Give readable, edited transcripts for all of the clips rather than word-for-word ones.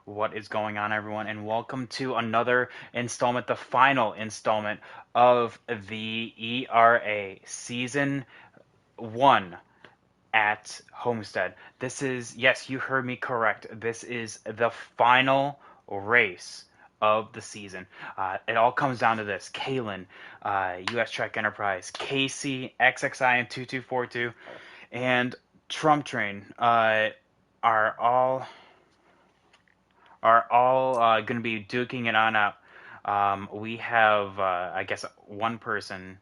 What is going on, everyone? And welcome to another installment, the final installment of the ERA Season 1 at Homestead. This is, yes, you heard me correct. This is the final race of the season. It all comes down to this. Kalen, US Trek Enterprise, Casey, XXI, and 2242, and Trump Train are all going to be duking it on out. We have, I guess, one person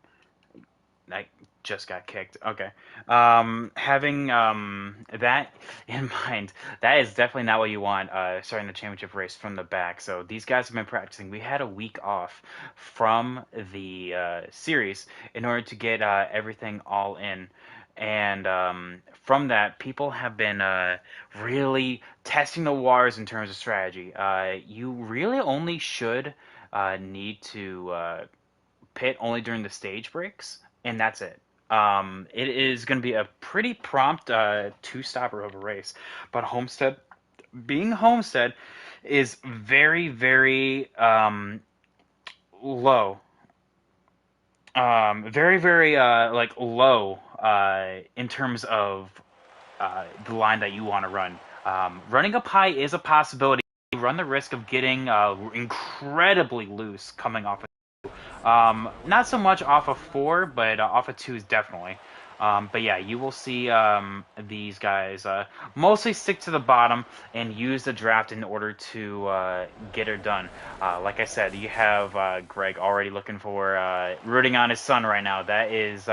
that just got kicked. Okay. Having that in mind, that is definitely not what you want starting the championship race from the back. So these guys have been practicing. We had a week off from the series in order to get everything all in. And from that, people have been really testing the waters in terms of strategy. You really only should need to pit only during the stage breaks, and that's it. It is going to be a pretty prompt two-stopper of a race, but Homestead, being Homestead, is very, very low. Very, very like low in terms of the line that you want to run. Running up high is a possibility. You run the risk of getting incredibly loose coming off. Not so much off of 4, but off of 2 is definitely. But yeah, you will see these guys mostly stick to the bottom and use the draft in order to get it done. Like I said, you have Greg already looking for rooting on his son right now. That is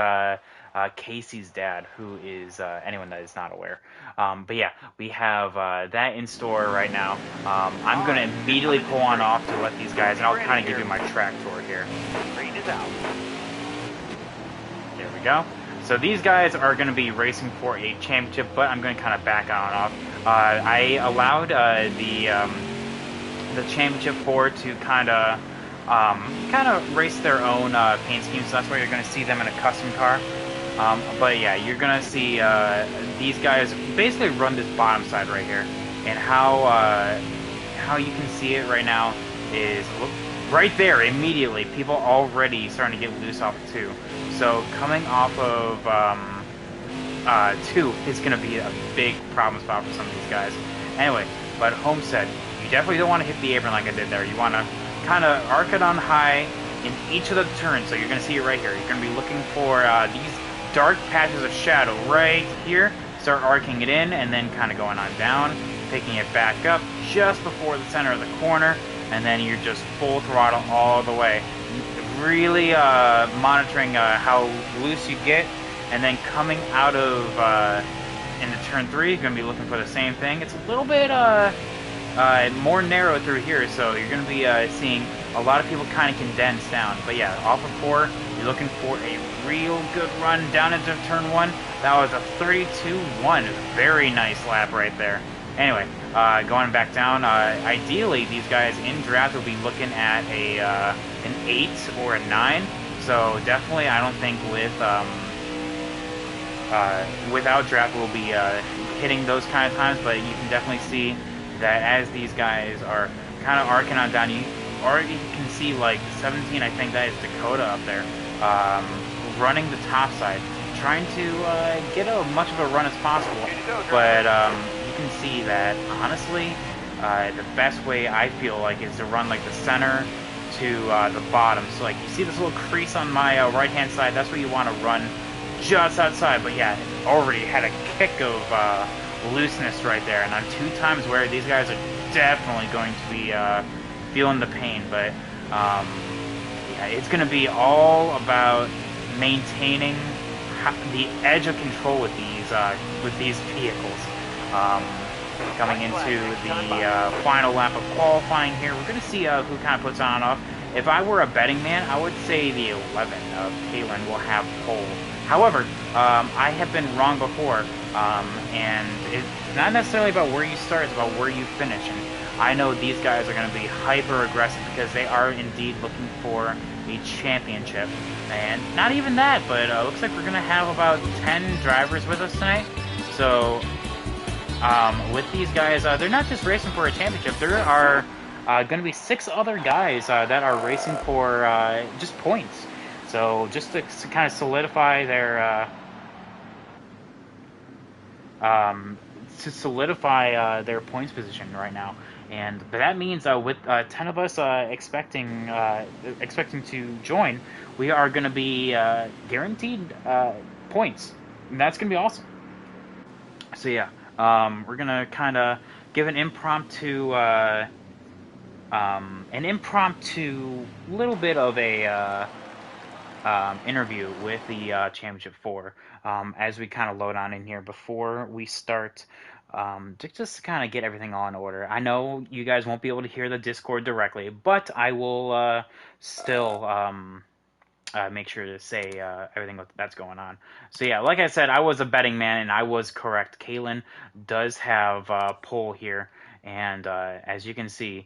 Casey's dad, who is anyone that is not aware. But yeah, we have that in store right now. I'm going to immediately pull on off to let these guys, and I'll kind of give you my track tour here. Green is out. There we go. So these guys are going to be racing for a championship, but I'm going to kind of back on and off. I allowed the championship 4 to kind of race their own paint scheme, so that's why you're going to see them in a custom car. But yeah, you're going to see these guys basically run this bottom side right here, and how you can see it right now is right there immediately. People already starting to get loose off of 2. So coming off of 2 is going to be a big problem spot for some of these guys. Anyway, but Homestead, you definitely don't want to hit the apron like I did there. You want to kind of arc it on high in each of the turns. So you're going to see it right here. You're going to be looking for these dark patches of shadow right here. Start arcing it in and then kind of going on down, picking it back up just before the center of the corner, and then you're just full throttle all the way. Really monitoring how loose you get, and then coming out of into turn 3, you're going to be looking for the same thing. It's a little bit more narrow through here, so you're going to be seeing a lot of people kind of condense down. But yeah, off of 4, you're looking for a real good run down into turn 1. That was a 32-1. Very nice lap right there. Anyway, going back down, ideally these guys in draft will be looking at an 8 or a 9. So definitely, I don't think without draft we'll be hitting those kind of times. But you can definitely see that as these guys are kind of arcing on down, you already can see like 17. I think that is Dakota up there, running the top side, trying to get as much of a run as possible. But you can see that honestly, the best way I feel like is to run like the center to the bottom. So like you see this little crease on my right hand side, that's where you want to run just outside. But yeah, already had a kick of looseness right there, and on 2 times where these guys are definitely going to be feeling the pain. But yeah, it's going to be all about maintaining the edge of control with these vehicles. Coming into the final lap of qualifying here, we're going to see who kind of puts on and off. If I were a betting man, I would say the 11 of Kalen will have pole. However, I have been wrong before, and it's not necessarily about where you start, it's about where you finish. And I know these guys are going to be hyper aggressive because they are indeed looking for a championship. And not even that, but looks like we're going to have about 10 drivers with us tonight. So with these guys, they're not just racing for a championship. There are going to be 6 other guys that are racing for just points. So just to kind of solidify um, their points position right now. And but that means with 10 of us expecting to join, we are going to be guaranteed points, and that's going to be awesome. So yeah, we're gonna kind of give an impromptu little bit of a interview with the Championship Four as we kind of load on in here before we start. Just to kind of get everything all in order. I know you guys won't be able to hear the Discord directly, but I will still make sure to say everything that's going on. So yeah, like I said, I was a betting man and I was correct. Kalen does have pole here, and as you can see,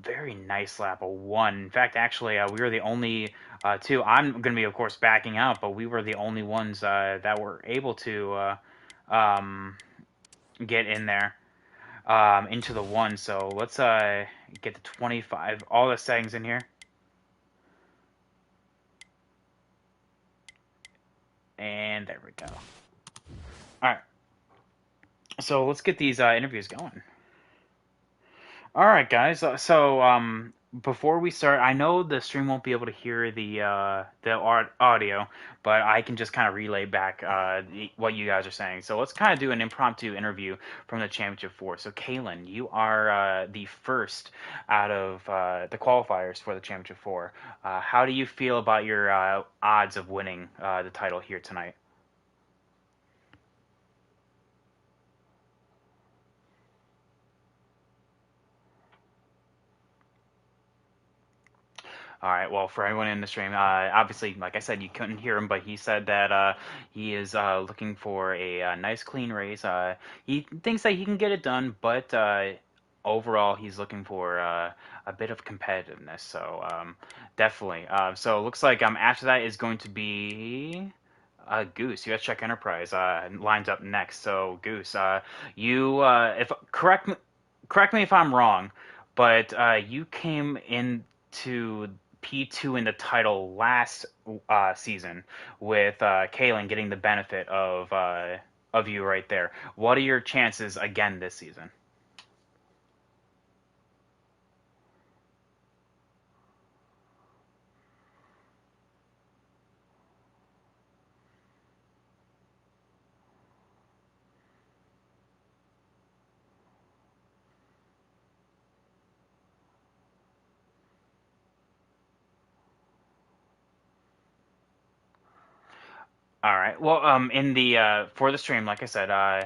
very nice lap, a 1. In fact, actually, we were the only 2. I'm going to be, of course, backing out, but we were the only ones that were able to get in there into the 1. So let's get the 25. All the settings in here. And there we go. All right. So let's get these interviews going. All right, guys. Before we start, I know the stream won't be able to hear the audio, but I can just kind of relay back what you guys are saying. So let's kind of do an impromptu interview from the Championship Four. So, Kalen, you are the first out of the qualifiers for the Championship Four. How do you feel about your odds of winning the title here tonight? All right. Well, for everyone in the stream, obviously, like I said, you couldn't hear him, but he said that he is looking for a nice, clean race. He thinks that he can get it done, but overall, he's looking for a bit of competitiveness. So definitely. So it looks like after that is going to be Goose. U.S. Check Enterprise lines up next. So Goose, you if correct me if I'm wrong, but you came into P2 in the title last season with Kalen getting the benefit of you right there. What are your chances again this season? All right. Well, in the for the stream, like I said, uh,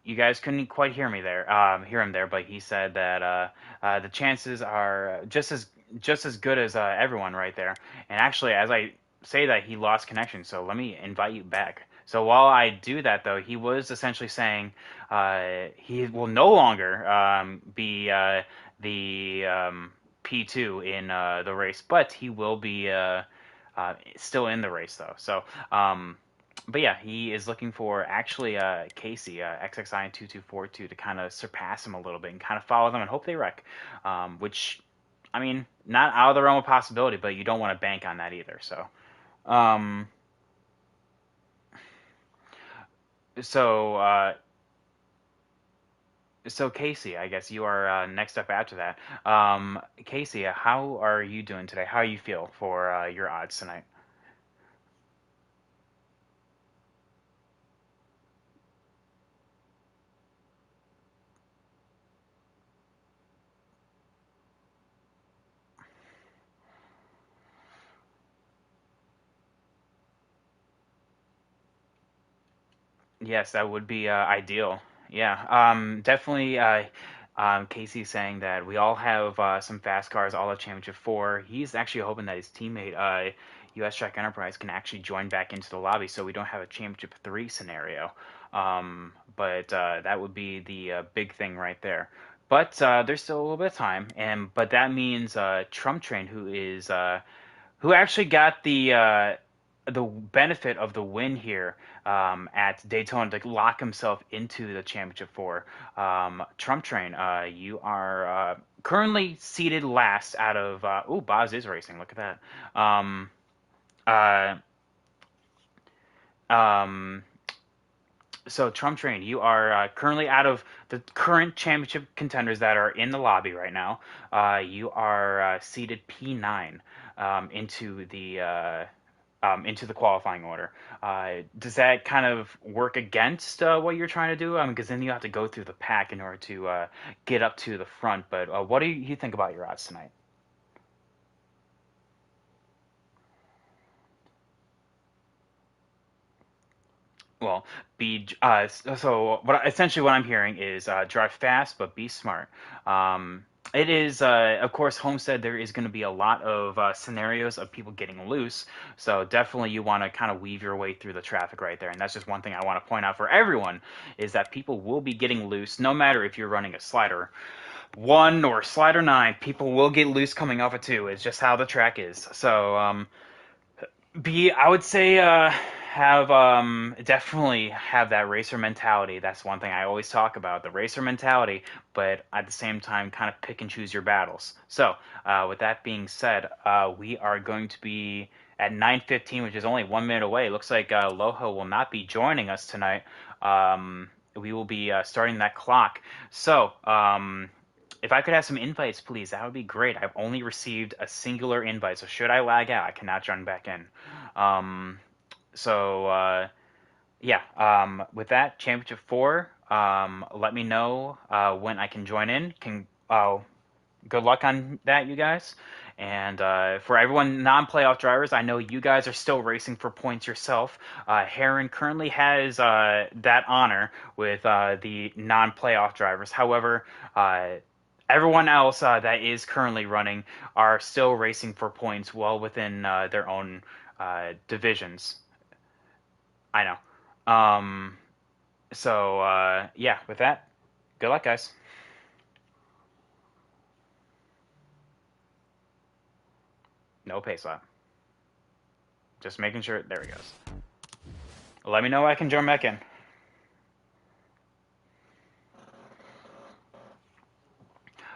you guys couldn't quite hear him there, but he said that the chances are just as good as everyone right there. And actually, as I say that, he lost connection. So let me invite you back. So while I do that, though, he was essentially saying he will no longer be the P2 in the race, but he will be. Still in the race though. So, but yeah, he is looking for actually Casey XXI and 2242 to kind of surpass him a little bit and kind of follow them and hope they wreck. Which, I mean, not out of the realm of possibility, but you don't want to bank on that either. Um, so, uh, so Casey, I guess you are next up after that. Casey, how are you doing today? How do you feel for your odds tonight? Yes, that would be ideal. Yeah, definitely. Casey's saying that we all have some fast cars, all of Championship 4. He's actually hoping that his teammate, US Track Enterprise, can actually join back into the lobby so we don't have a Championship 3 scenario. But that would be the big thing right there. But there's still a little bit of time, and but that means Trump Train, who actually got the the benefit of the win here at Daytona to lock himself into the championship four. Trump Train, you are currently seated last out of. Boz is racing. Look at that. Uh, um, so Trump Train, you are currently out of the current championship contenders that are in the lobby right now. You are seated P9 into the qualifying order. Does that kind of work against what you're trying to do? Because then you have to go through the pack in order to get up to the front. But what do you think about your odds tonight? Well, so what I'm hearing is drive fast but be smart. It is of course Homestead. There is going to be a lot of scenarios of people getting loose, so definitely you want to kind of weave your way through the traffic right there. And that's just one thing I want to point out for everyone is that people will be getting loose no matter if you're running a slider one or slider nine. People will get loose coming off a two. It's just how the track is. So I would say have definitely have that racer mentality. That's one thing I always talk about, the racer mentality, but at the same time kind of pick and choose your battles. So with that being said, we are going to be at 9:15, which is only 1 minute away. It looks like Loho will not be joining us tonight. We will be starting that clock. So if I could have some invites, please, that would be great. I've only received a singular invite, so should I lag out, I cannot join back in. Um, yeah, with that, Championship 4, let me know when I can join in. Good luck on that, you guys. And for everyone non-playoff drivers, I know you guys are still racing for points yourself. Heron currently has that honor with the non-playoff drivers. However, everyone else that is currently running are still racing for points well within their own divisions. I know. Yeah, with that, good luck, guys. No pace lap. Just making sure. There he goes. Let me know I can join back in.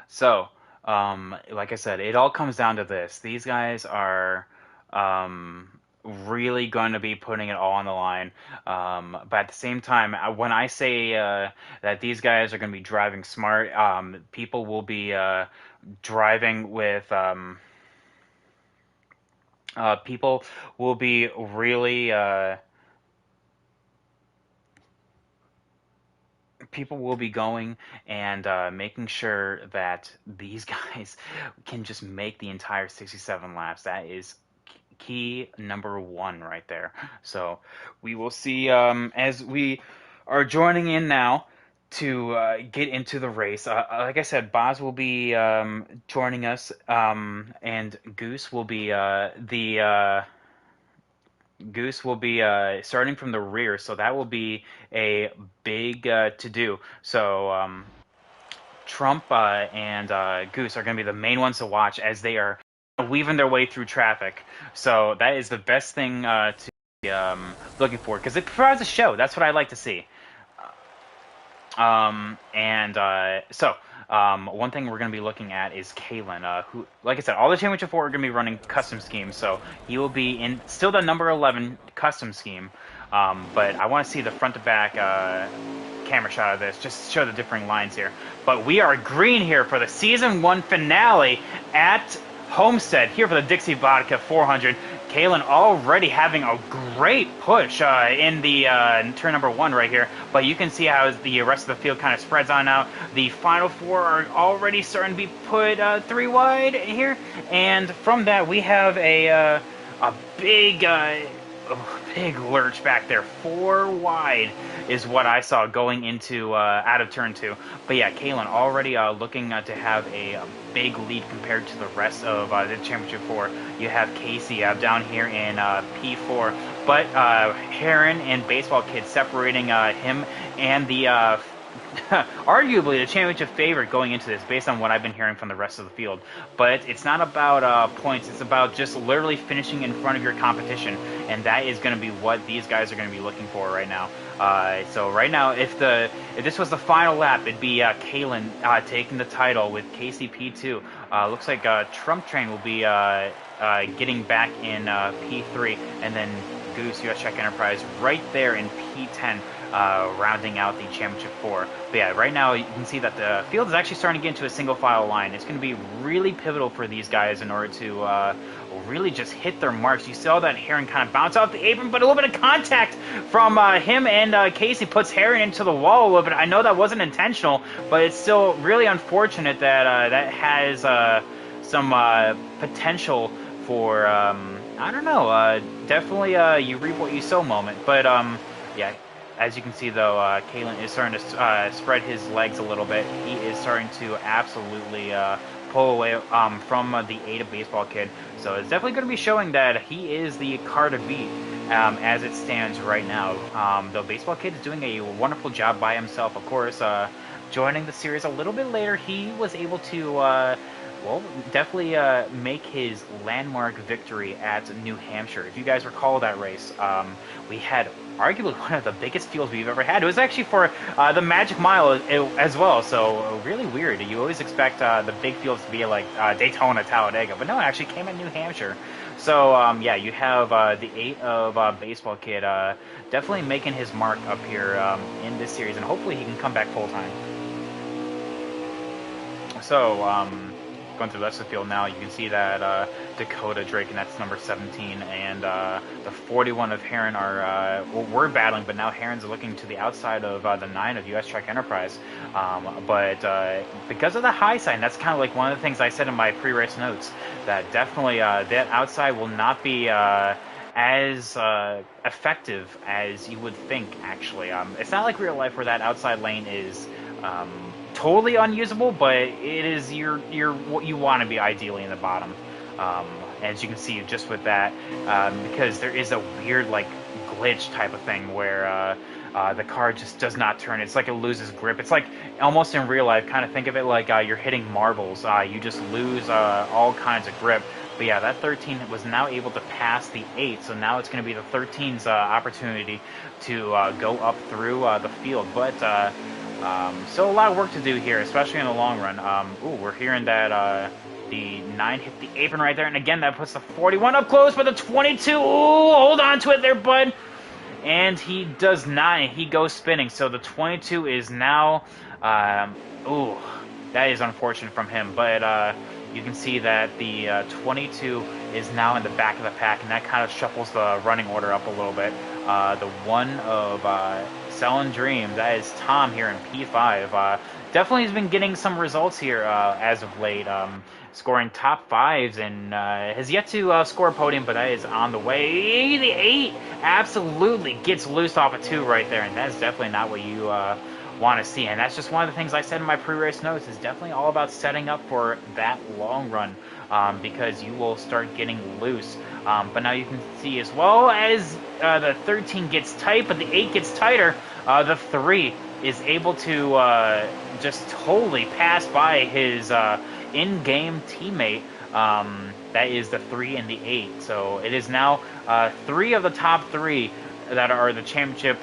So, like I said, it all comes down to this. These guys are um, really going to be putting it all on the line. But at the same time, when I say that these guys are going to be driving smart, people will be driving with. People will be really. People will be going and making sure that these guys can just make the entire 67 laps. That is key number one right there. So we will see as we are joining in now to get into the race. Like I said, Boz will be joining us, and Goose will be starting from the rear, so that will be a big to do. So Trump and Goose are going to be the main ones to watch as they are weaving their way through traffic. So that is the best thing to be looking for because it provides a show. That's what I like to see. One thing we're going to be looking at is Kalen, who, like I said, all the Championship 4 are going to be running custom schemes, so he will be in still the number 11 custom scheme, but I want to see the front to back camera shot of this, just to show the differing lines here. But we are green here for the Season 1 finale at Homestead, here for the Dixie Vodka 400. Kalen already having a great push in the turn number 1 right here, but you can see how the rest of the field kind of spreads on out. The final 4 are already starting to be put 3 wide here, and from that we have a big big lurch back there. 4 wide is what I saw going into out of turn 2. But yeah, Kalen already looking to have a big lead compared to the rest of the Championship 4. You have Casey down here in P4, but Heron and Baseball Kid separating him and the arguably the championship favorite going into this, based on what I've been hearing from the rest of the field. But it's not about points; it's about just literally finishing in front of your competition, and that is going to be what these guys are going to be looking for right now. So right now, if this was the final lap, it'd be Kalen taking the title with KCP2. Looks like Trump Train will be getting back in P3, and then Goose US Check Enterprise right there in P10. Rounding out the championship 4. But yeah, right now you can see that the field is actually starting to get into a single file line. It's going to be really pivotal for these guys in order to really just hit their marks. You saw that Heron kind of bounce off the apron, but a little bit of contact from him and Casey puts Heron into the wall a little bit. I know that wasn't intentional, but it's still really unfortunate that that has some potential for, I don't know, definitely you reap what you sow moment. But yeah. As you can see, though, Kalen is starting to spread his legs a little bit. He is starting to absolutely pull away from the Ada Baseball Kid. So it's definitely going to be showing that he is the car to beat as it stands right now. Though Baseball Kid is doing a wonderful job by himself. Of course, joining the series a little bit later, he was able to... well, definitely make his landmark victory at New Hampshire. If you guys recall that race, we had arguably one of the biggest fields we've ever had. It was actually for the Magic Mile as well, so really weird. You always expect the big fields to be like Daytona, Talladega, but no, it actually came at New Hampshire. So, yeah, you have the 8 of Baseball Kid definitely making his mark up here in this series, and hopefully he can come back full-time. So, going through the rest of the field now, you can see that Dakota Drake, and that's number 17, and the 41 of Heron are, well, we're battling, but now Heron's looking to the outside of the 9 of US Track Enterprise. But because of the high side, and that's kind of like one of the things I said in my pre-race notes, that definitely that outside will not be as effective as you would think, actually. It's not like real life where that outside lane is totally unusable, but it is what you want to be ideally in the bottom. As you can see just with that, because there is a weird like glitch type of thing where the car just does not turn. It's like it loses grip. It's like almost in real life. Kind of think of it like you're hitting marbles. You just lose all kinds of grip. But yeah, that 13 was now able to pass the 8, so now it's going to be the 13's opportunity to go up through the field. But still a lot of work to do here, especially in the long run. Ooh, we're hearing that the 9 hit the apron right there, and again, that puts the 41 up close, but the 22, ooh, hold on to it there, bud. And he does not, he goes spinning, so the 22 is now, ooh, that is unfortunate from him, but you can see that the 22 is now in the back of the pack, and that kind of shuffles the running order up a little bit. The 1 of Selling Dream, that is Tom here in P5. Definitely has been getting some results here as of late, scoring top 5s, and has yet to score a podium, but that is on the way. The 8 absolutely gets loose off a 2 right there, and that's definitely not what you want to see. And that's just one of the things I said in my pre-race notes, is definitely all about setting up for that long run, because you will start getting loose. But now you can see as well as the 13 gets tight, but the 8 gets tighter, the 3 is able to just totally pass by his in-game teammate. That is the 3 and the 8. So it is now 3 of the top 3 that are the championship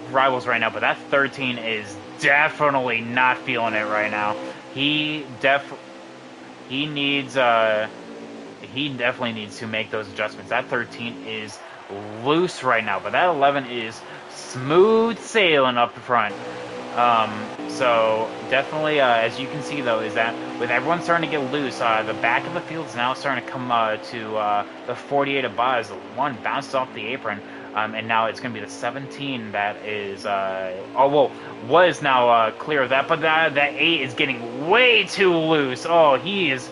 rivals right now, but that 13 is definitely not feeling it right now. He definitely needs to make those adjustments. That 13 is loose right now, but that 11 is smooth sailing up the front. So definitely, as you can see though, is that with everyone starting to get loose, the back of the field is now starting to come to the 48 of Baz. The 1 bounced off the apron. And now it's going to be the 17 that is, was now clear of that, but that 8 is getting way too loose. Oh, he's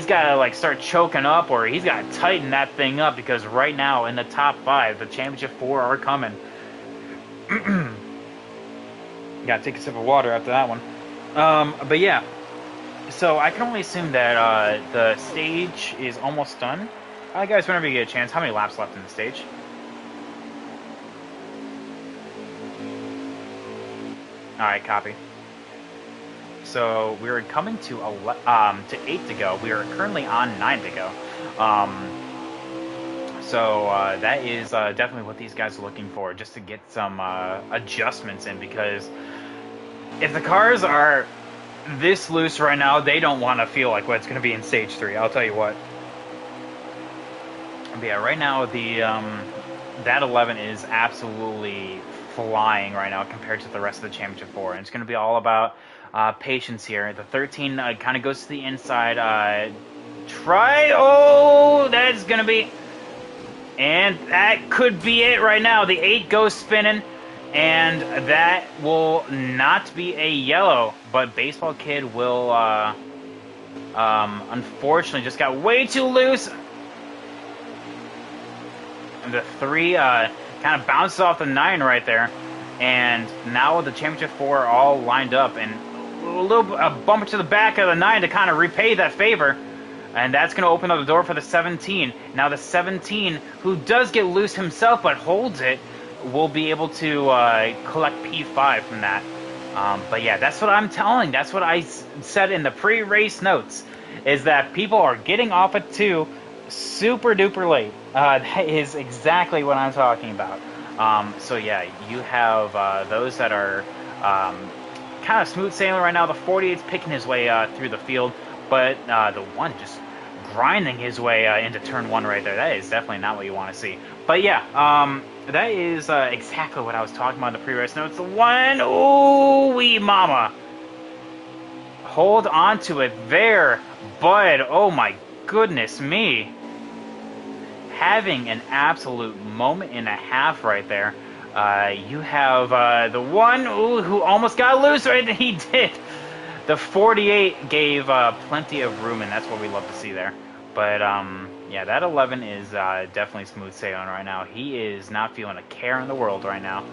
got to like start choking up, or he's got to tighten that thing up, because right now in the top 5, the championship 4 are coming. Got to take a sip of water after that one. But yeah, so I can only assume that the stage is almost done. Guys, whenever you get a chance, how many laps left in the stage? All right, copy. So we are coming to 8 to go. We are currently on 9 to go. So that is definitely what these guys are looking for, just to get some adjustments in, because if the cars are this loose right now, they don't want to feel like what's going to be in stage 3. I'll tell you what. But yeah, right now that 11 is absolutely flying right now compared to the rest of the championship 4, and it's going to be all about patience here. The 13 kind of goes to the inside. Oh, that's going to be... And that could be it right now. The 8 goes spinning, and that will not be a yellow. But Baseball Kid will, unfortunately, just got way too loose. And the 3 kind of bounces off the 9 right there. And now the Championship 4 are all lined up, and a bump to the back of the 9 to kind of repay that favor. And that's going to open up the door for the 17. Now the 17, who does get loose himself but holds it, will be able to collect P5 from that. But yeah, that's what I'm telling. That's what I said in the pre-race notes, is that people are getting off at 2 super duper late. That is exactly what I'm talking about. So yeah, you have those that are kind of smooth sailing right now. The 48's picking his way through the field, but the 1 just grinding his way into turn 1 right there. That is definitely not what you want to see. But yeah, that is exactly what I was talking about in the pre-race notes. The 1, ooh wee mama. Hold on to it there, bud. Oh my goodness me. Having an absolute moment and a half right there. You have the 1 who almost got loose, right? He did. The 48 gave plenty of room, and that's what we love to see there. But, yeah, that 11 is definitely smooth sailing right now. He is not feeling a care in the world right now.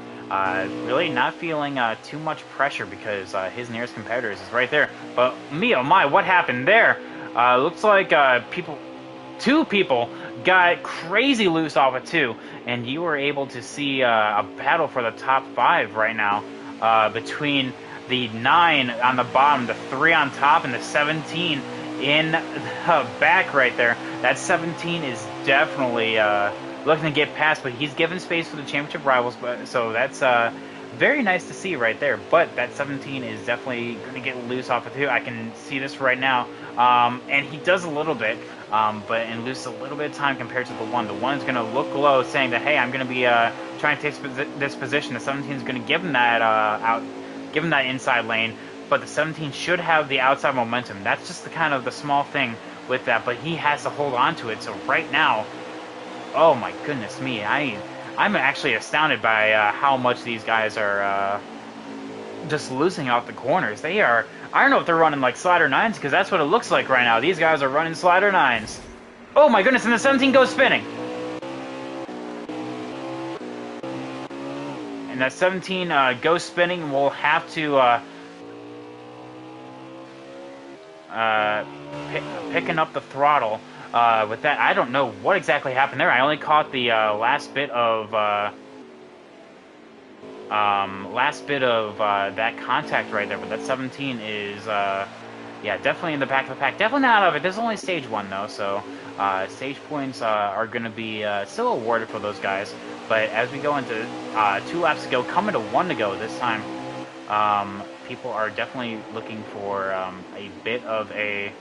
Really not feeling too much pressure, because his nearest competitor is right there. But, me, oh my, what happened there? Looks like two people got crazy loose off of 2, and you were able to see a battle for the top 5 right now between the 9 on the bottom, the 3 on top, and the 17 in the back right there. That 17 is definitely looking to get past, but he's given space for the championship rivals, so that's very nice to see right there. But that 17 is definitely going to get loose off of 2. I can see this right now. And he does a little bit, and loses a little bit of time compared to the 1. The 1 is going to look low, saying that, hey, I'm going to be trying to take this position. The 17 is going to give him that give him that inside lane, but the 17 should have the outside momentum. That's just the kind of the small thing with that, but he has to hold on to it. So right now, oh my goodness me, I'm actually astounded by how much these guys are just losing out the corners. They are, I don't know if they're running like slider 9s, because that's what it looks like right now. These guys are running slider 9s. Oh my goodness, and the 17 goes spinning. And that 17 goes spinning, and we'll have to picking up the throttle with that. I don't know what exactly happened there. I only caught the last bit of that contact right there, but that 17 is yeah, definitely in the back of the pack. Definitely not out of it. This is only stage 1 though, so stage points are going to be still awarded for those guys. But as we go into 2 laps to go, coming to 1 to go this time, people are definitely looking for a bit of a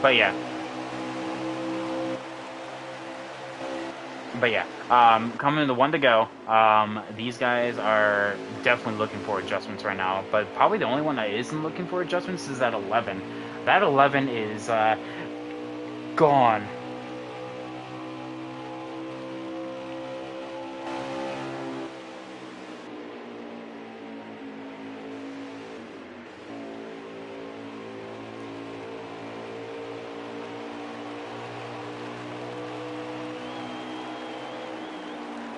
but yeah, coming to 1 to go, these guys are definitely looking for adjustments right now, but probably the only one that isn't looking for adjustments is that 11. That 11 is gone.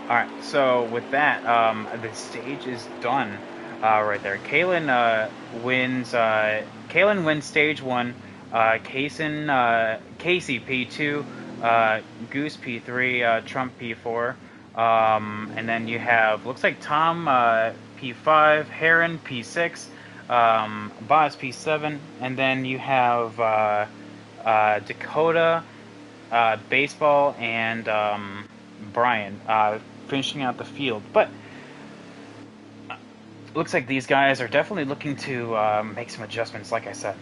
Alright, so with that, the stage is done right there. Kalen wins stage 1 Casey P2, Goose P3, Trump P4, and then you have looks like Tom P5, Heron P6, Boss P7, and then you have Dakota, Baseball, and Brian finishing out the field. But looks like these guys are definitely looking to make some adjustments, like I said.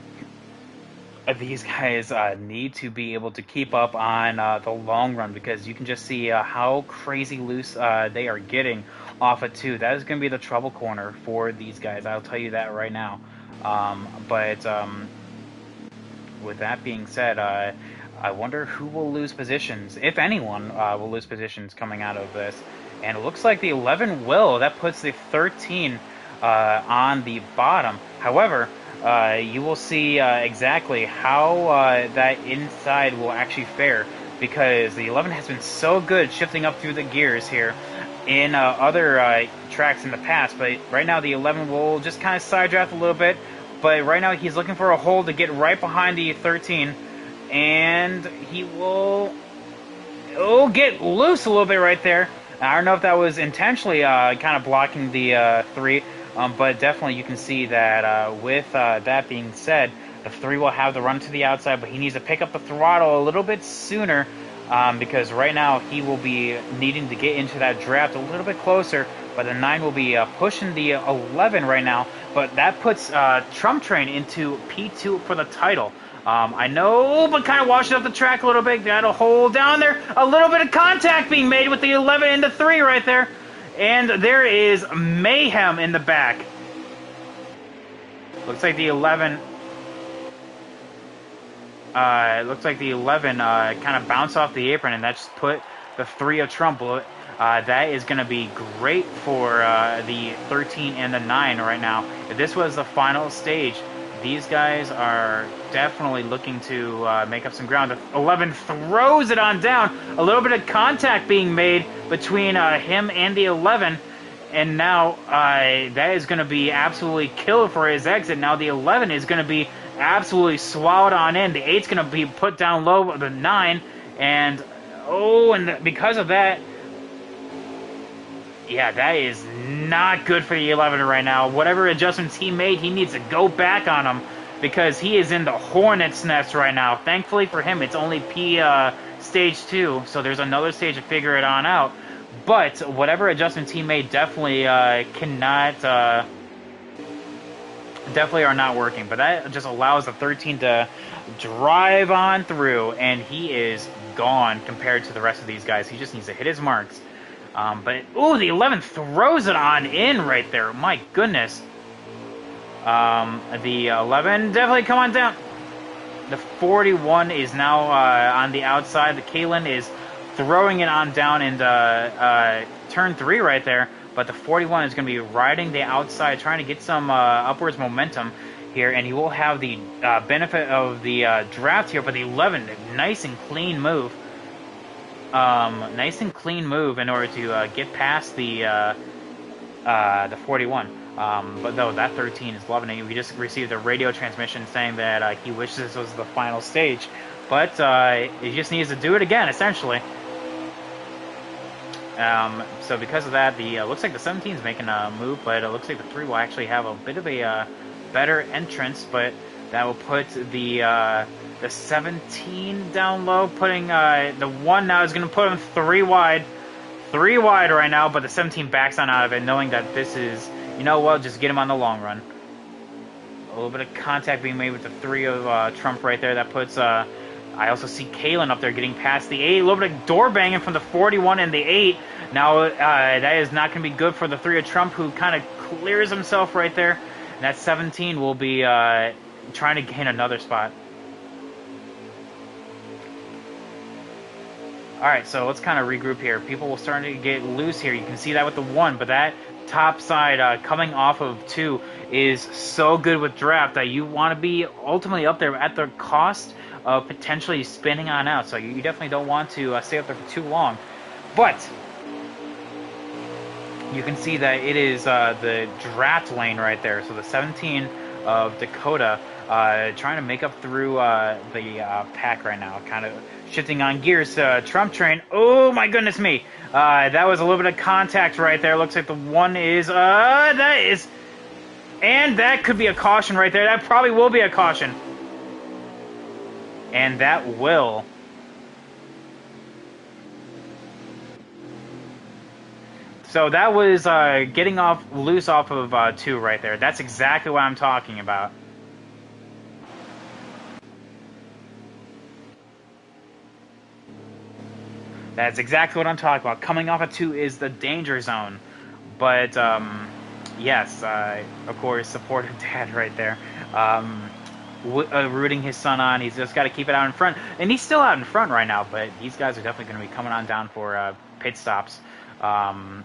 These guys need to be able to keep up on the long run, because you can just see how crazy loose they are getting off of 2. That is going to be the trouble corner for these guys. I'll tell you that right now. But with that being said, I wonder who will lose positions, if anyone will lose positions coming out of this. And it looks like the 11 will. That puts the 13 on the bottom. However, you will see exactly how that inside will actually fare, because the 11 has been so good shifting up through the gears here in other tracks in the past. But right now the 11 will just kind of side draft a little bit, but right now he's looking for a hole to get right behind the 13, and he will get loose a little bit right there. I don't know if that was intentionally kind of blocking the 3, but definitely you can see that with that being said, the 3 will have the run to the outside, but he needs to pick up the throttle a little bit sooner, because right now he will be needing to get into that draft a little bit closer, but the 9 will be pushing the 11 right now, but that puts Trump Train into P2 for the title. I know, but kind of washed up the track a little bit. Got a hole down there. A little bit of contact being made with the 11 into 3 right there. And there is mayhem in the back. Looks like the 11... looks like the 11 kind of bounced off the apron, and that just put the 3 of Trump. That is going to be great for the 13 and the 9 right now. If this was the final stage, these guys are definitely looking to make up some ground. The 11 throws it on down. A little bit of contact being made between him and the 11. And now that is going to be absolutely killer for his exit. Now the 11 is going to be absolutely swallowed on in. The 8's going to be put down low, the 9. And, because of that, yeah, that is not good for the 11 right now. Whatever adjustments he made, he needs to go back on them, because he is in the hornet's nest right now. Thankfully for him, it's only stage 2, so there's another stage to figure it on out. But whatever adjustments he made definitely definitely are not working. But that just allows the 13 to drive on through, and he is gone compared to the rest of these guys. He just needs to hit his marks. But the 11 throws it on in right there. My goodness. The 11 definitely come on down. The 41 is now on the outside. The Kalen is throwing it on down into turn 3 right there. But the 41 is going to be riding the outside, trying to get some upwards momentum here. And he will have the benefit of the draft here. But the 11, nice and clean move. Nice and clean move in order to get past the 41. But though that 13 is loving it. We just received a radio transmission saying that he wishes this was the final stage, but he just needs to do it again, essentially. So because of that, the looks like the 17 is making a move, but it looks like the 3 will actually have a bit of a better entrance, but that will put the 17 down low, putting the 1 now is going to put him 3 wide. 3 wide right now, but the 17 backs on out of it, knowing that this is, just get him on the long run. A little bit of contact being made with the 3 of Trump right there. That puts, I also see Kalen up there getting past the 8. A little bit of door banging from the 41 and the 8. Now, that is not going to be good for the 3 of Trump, who kind of clears himself right there. And that 17 will be trying to gain another spot. Alright, so let's kind of regroup here. People will start to get loose here. You can see that with the 1, but that top side coming off of 2 is so good with draft that you want to be ultimately up there at the cost of potentially spinning on out. So you definitely don't want to stay up there for too long. But you can see that it is the draft lane right there. So the 17 of Dakota trying to make up through the pack right now. Kind of shifting on gears. Trump train. Oh my goodness me! That was a little bit of contact right there. Looks like the one is that is, and that could be a caution right there. That probably will be a caution, and that will. So that was getting loose off of 2 right there. That's exactly what I'm talking about. That's exactly what I'm talking about. Coming off of 2 is the danger zone. But, yes, of course, supportive dad right there. Rooting his son on. He's just got to keep it out in front. And he's still out in front right now, but these guys are definitely going to be coming on down for pit stops.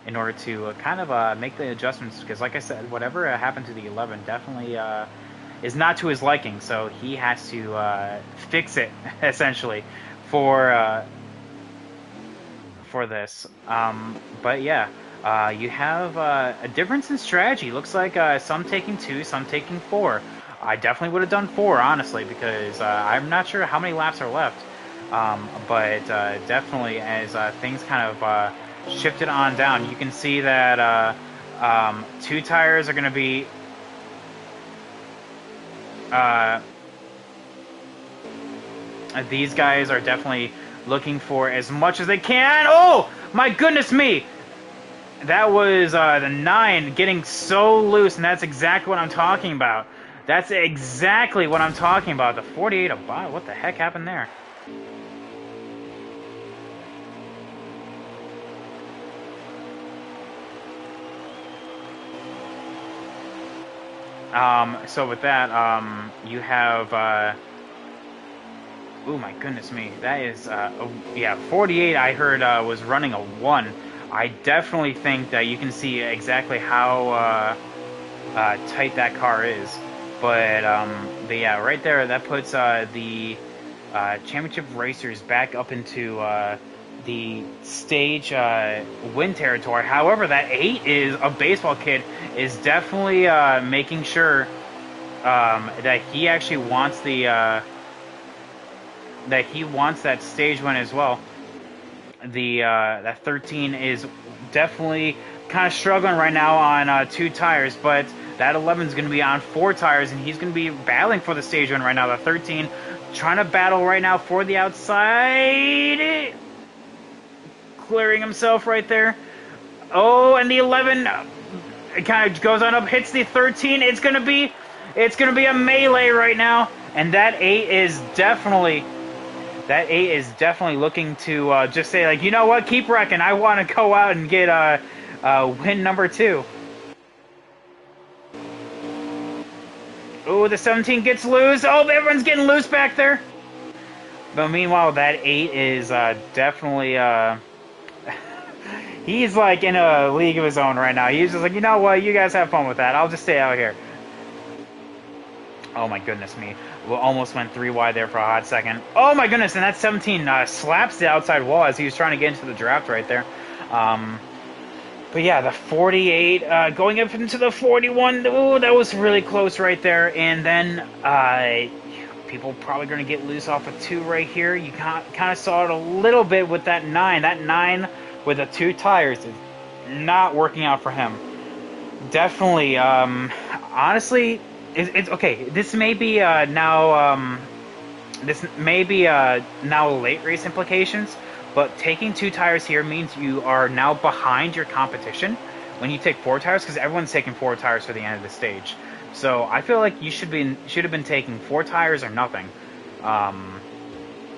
In order to kind of make the adjustments, because like I said, whatever happened to the 11 definitely is not to his liking, so he has to fix it essentially for this. But yeah, you have a difference in strategy. Looks like some taking 2, some taking 4. I definitely would have done 4, honestly, because I'm not sure how many laps are left. But definitely as things kind of shifted on down, you can see that 2 tires are going to be these guys are definitely looking for as much as they can. Oh my goodness me, that was the 9 getting so loose, and that's exactly what I'm talking about. That's exactly what I'm talking about. The 48 of bot, what the heck happened there? So with that, you have, oh my goodness me, that is, yeah, 48 I heard, was running a 1. I definitely think that you can see exactly how, tight that car is. But yeah, right there, that puts, the, championship racers back up into, the stage win territory. However, that 8 is a baseball kid is definitely making sure that he actually wants the that stage win as well. The that 13 is definitely kind of struggling right now on 2 tires, but that 11 is going to be on 4 tires, and he's going to be battling for the stage win right now. The 13 trying to battle right now for the outside. Clearing himself right there. Oh, and the 11 it kind of goes on up, hits the 13. It's gonna be a melee right now, and that 8 is definitely looking to just say, like, you know what, keep wrecking. I want to go out and get win number 2. Oh, the 17 gets loose. Oh, everyone's getting loose back there. But meanwhile, that 8 is definitely he's like in a league of his own right now. He's just like, you know what, you guys have fun with that. I'll just stay out here. Oh my goodness me. We almost went 3 wide there for a hot second. Oh my goodness, and that 17 slaps the outside wall as he was trying to get into the draft right there. But yeah, the 48 going up into the 41. Ooh, that was really close right there. And then people probably going to get loose off of 2 right here. You kind of saw it a little bit with that 9. That 9 with the 2 tires is not working out for him. Definitely, honestly, it's okay. This may be now late race implications, but taking 2 tires here means you are now behind your competition when you take 4 tires, because everyone's taking 4 tires for the end of the stage. So I feel like you should have been taking 4 tires or nothing.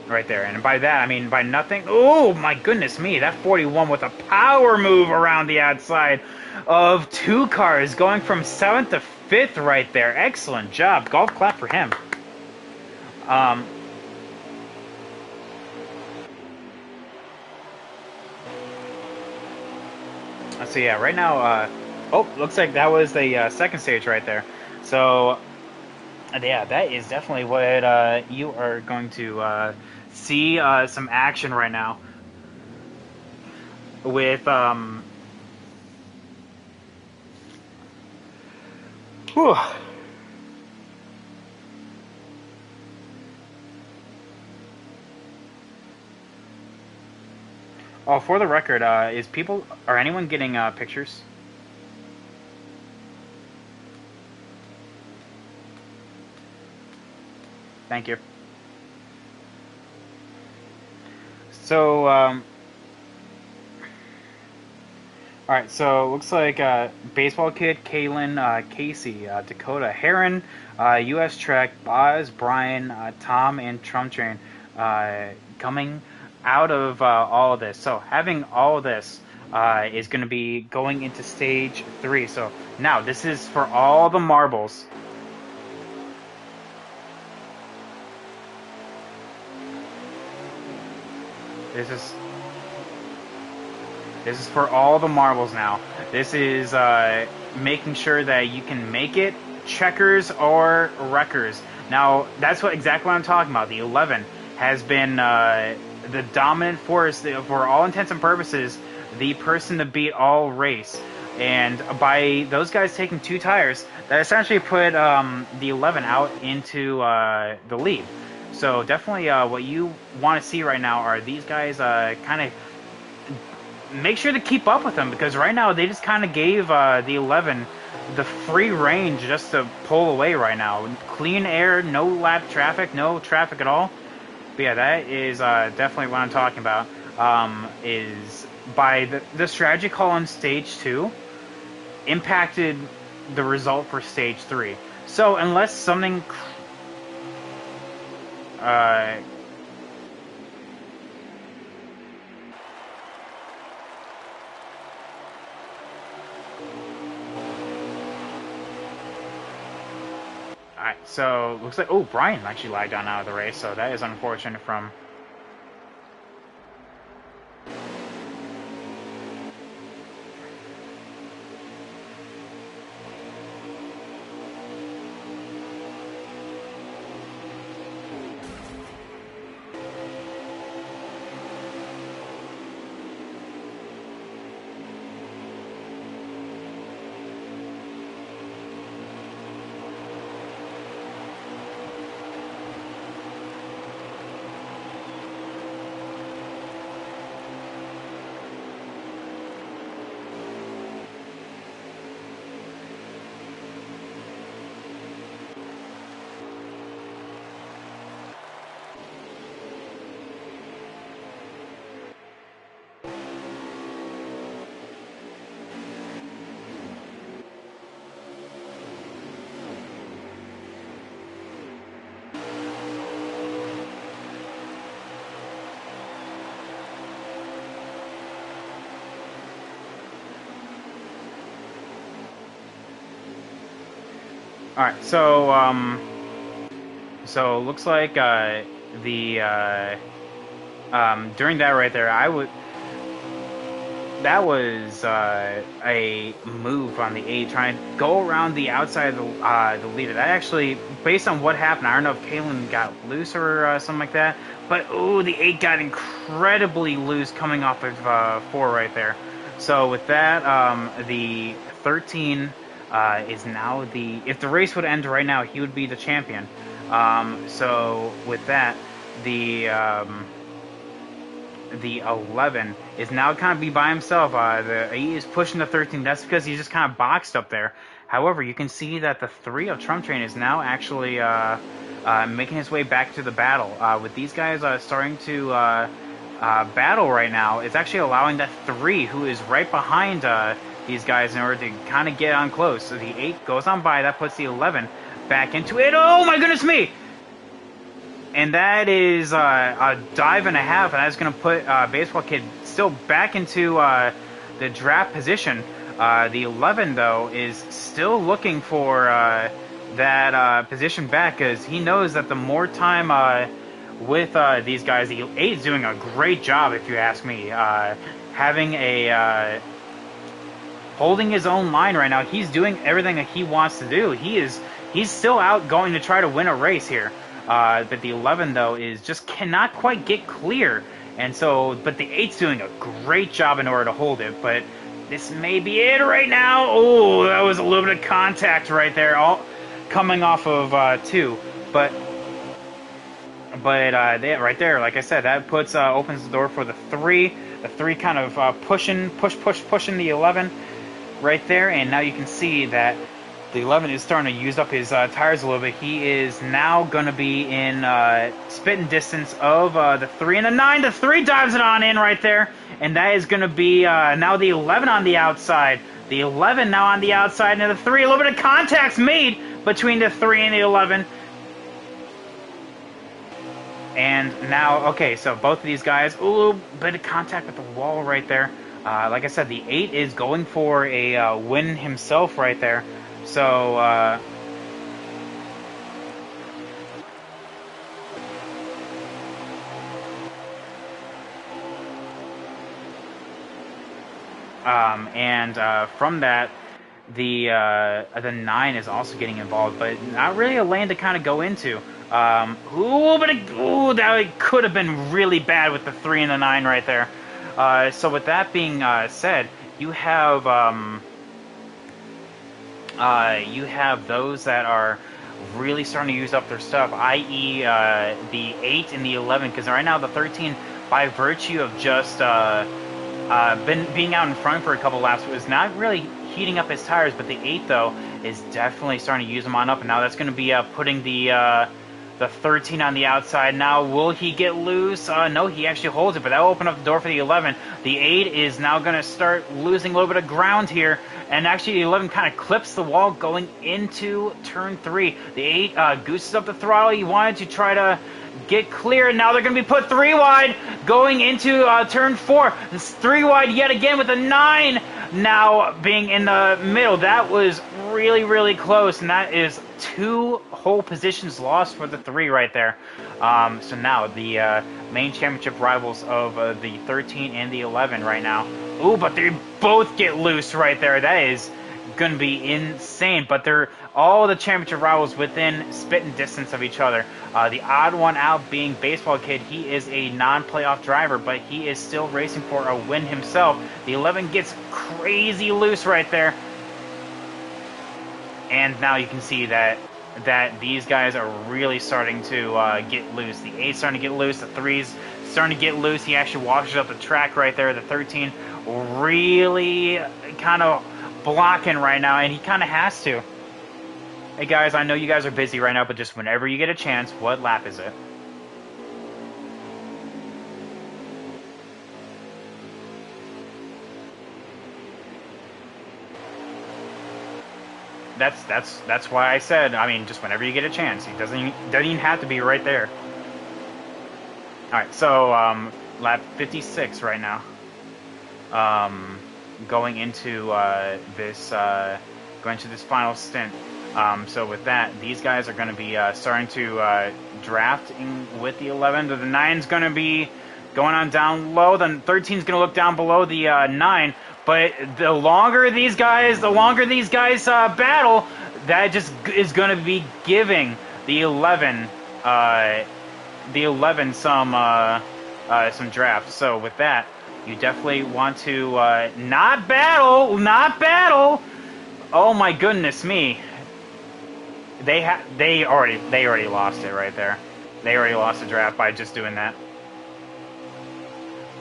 Right there, and by that I mean by nothing. Oh my goodness me, that 41 with a power move around the outside of 2 cars, going from 7th to 5th right there. Excellent job, golf clap for him. So yeah, right now, oh, looks like that was the second stage right there. So yeah, that is definitely what you are going to see some action right now with whew. Oh, for the record, are anyone getting pictures? Thank you. So, all right. So, looks like baseball kid, Kalen, Casey, Dakota, Heron, U.S. Trek, Boz, Brian, Tom, and Trump Train, coming out of all of this. So, having all of this is going to be going into stage 3. So now this is for all the marbles. This is This is for all the marbles now. This is making sure that you can make it, checkers or wreckers. Now, that's exactly what I'm talking about. The 11 has been the dominant force, for all intents and purposes, the person to beat all race. And by those guys taking 2 tires, that essentially put the 11 out into the lead. So definitely what you want to see right now are these guys kind of make sure to keep up with them, because right now they just kind of gave the 11 the free range just to pull away right now. Clean air, no lap traffic, no traffic at all. But yeah, that is definitely what I'm talking about. Is by the strategy call on stage 2 impacted the result for stage 3. So unless something Alright, so looks like Brian actually lagged on out of the race, so that is unfortunate from. Alright, so looks like during that right there, that was a move on the 8, trying to go around the outside of the leader. That actually, based on what happened, I don't know if Kalen got loose or something like that, but the 8 got incredibly loose coming off of 4 right there. So with that, the 13 is now if the race would end right now, he would be the champion. So with that, the 11 is now kind of be by himself. He is pushing the 13. That's because he's just kind of boxed up there. However, you can see that the 3 of Trump Train is now actually making his way back to the battle. With these guys starting to battle right now, it's actually allowing that 3, who is right behind these guys, in order to kind of get on close. So the 8 goes on by. That puts the 11 back into it. Oh my goodness me! And that is a dive and a half, and that's going to put Baseball Kid still back into the draft position. The 11, though, is still looking for that position back, because he knows that the more time with these guys, the 8 is doing a great job, if you ask me. Having a holding his own line right now. He's doing everything that he wants to do. He's still out going to try to win a race here. But the 11, though, just cannot quite get clear. And so, but the 8's doing a great job in order to hold it. But this may be it right now. Oh, that was a little bit of contact right there, all coming off of 2. But right there, like I said, that opens the door for the 3. the 3 kind of pushing the 11 right there, and now you can see that the 11 is starting to use up his tires a little bit. He is now going to be in spitting distance of the 3 and the 9. The 3 dives it on in right there, and that is going to be now the 11 on the outside. The 11 now on the outside, and the 3. A little bit of contacts made between the 3 and the 11. And now, okay, so both of these guys, a little bit of contact with the wall right there. Like I said, the 8 is going for a win himself right there. So, from that, the 9 is also getting involved, but not really a lane to kind of go into. That could have been really bad with the 3 and the 9 right there. So with that being said, you have those that are really starting to use up their stuff, i.e. The 8 and the 11, because right now the 13, by virtue of just being out in front for a couple laps, was not really heating up his tires, but the 8 though is definitely starting to use them on up, and now that's going to be putting the 13 on the outside. Now, will he get loose? No, he actually holds it, but that will open up the door for the 11. The 8 is now going to start losing a little bit of ground here, and actually the 11 kind of clips the wall going into turn 3. The 8 gooses up the throttle. He wanted to try to get clear, and now they're going to be put 3 wide going into turn 4. This 3 wide yet again with a 9 now being in the middle. That was really, really close, and that is 2 whole positions lost for the 3 right there. So now the main championship rivals of the 13 and the 11 right now. Ooh, but they both get loose right there. That is going to be insane, but they're all the championship rivals within spitting distance of each other. The odd one out being Baseball Kid. He is a non-playoff driver, but he is still racing for a win himself. The 11 gets crazy loose right there, and now you can see that these guys are really starting to get loose. The 8's starting to get loose. The 3's starting to get loose. He actually washes up the track right there. The 13 really kind of blocking right now, and he kind of has to. Hey guys, I know you guys are busy right now, but just whenever you get a chance, what lap is it? That's why I said, I mean, just whenever you get a chance. It doesn't even have to be right there. All right, so lap 56 right now. Going into this final stint. So with that, these guys are going to be starting to draft in with the 11. The 9's going to be going on down low. The 13's going to look down below the 9. But the longer these guys battle, that just is going to be giving the 11 some draft. So with that, you definitely want to not battle. Oh my goodness me! They already lost it right there. They already lost the draft by just doing that.